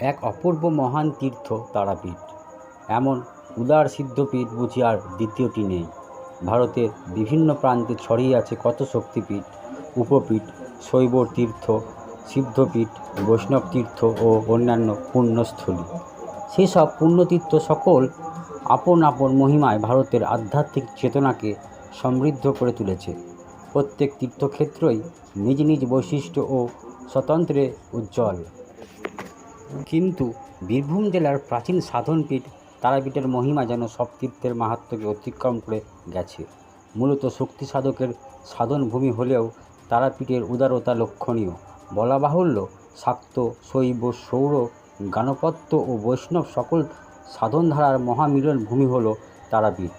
এক অপূর্ব মহান তীর্থ তারাপীঠ। এমন উদার সিদ্ধপীঠ বুঝি আর দ্বিতীয়টি নেই। ভারতের বিভিন্ন প্রান্তে ছড়িয়ে আছে কত শক্তিপীঠ, উপপীঠ, শৈব তীর্থ, সিদ্ধপীঠ, বৈষ্ণব তীর্থ ও অন্যান্য পুণ্যস্থলী। সেসব পুণ্যতীর্থ সকল আপন আপন মহিমায় ভারতের আধ্যাত্মিক চেতনাকে সমৃদ্ধ করে তুলেছে। প্রত্যেক তীর্থক্ষেত্রই নিজ নিজ বৈশিষ্ট্য ও স্বতন্ত্রে উজ্জ্বল। কিন্তু বীরভূম জেলার প্রাচীন সাধনপীঠ তারাপীঠের মহিমা যেন সব তীর্থের মাহাত্ম্যকে অতিক্রম করে গেছে। মূলত শক্তি সাধকের সাধনভূমি হলেও তারাপীঠের উদারতা লক্ষণীয়। বলা বাহুল্য, শাক্ত, শৈব, সৌর, গাণপত্য ও বৈষ্ণব সকল সাধনধারার মহামিলন ভূমি হল তারাপীঠ।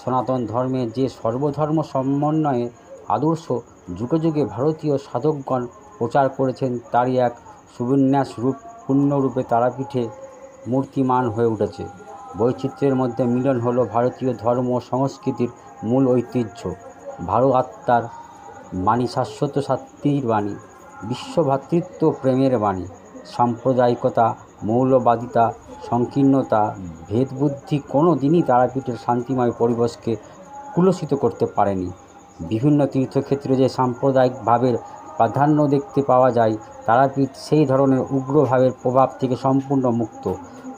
সনাতন ধর্মের যে সর্বধর্ম সমন্বয়ের আদর্শ যুগে যুগে ভারতীয় সাধকগণ প্রচার করেছেন, তারই এক সুবিন্যাস রূপ পূর্ণরূপে তারাপীঠে মূর্তিমান হয়ে উঠেছে। বৈচিত্র্যের মধ্যে মিলন হল ভারতীয় ধর্ম ও সংস্কৃতির মূল ঐতিহ্য। ভারত আত্মার বাণী, শাশ্বত শান্তির বাণী, বিশ্বভ্রাতৃত্ব প্রেমের বাণী। সাম্প্রদায়িকতা, মৌলবাদিতা, সংকীর্ণতা, ভেদবুদ্ধি কোনো দিনই তারাপীঠের শান্তিময় পরিবেশকে কুলসিত করতে পারেনি। বিভিন্ন তীর্থক্ষেত্রে যে সাম্প্রদায়িক ভাবের প্রাধান্য দেখতে পাওয়া যায়, তারাপীঠ সেই ধরনের উগ্র ভাবের প্রভাব থেকে সম্পূর্ণ মুক্ত।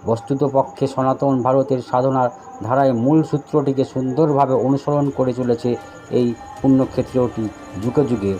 বস্তুতপক্ষে সনাতন ভারতের সাধনার ধারায় মূল সূত্রটিকে সুন্দরভাবে অনুসরণ করে চলেছে এই পুণ্যক্ষেত্রটি যুগে যুগে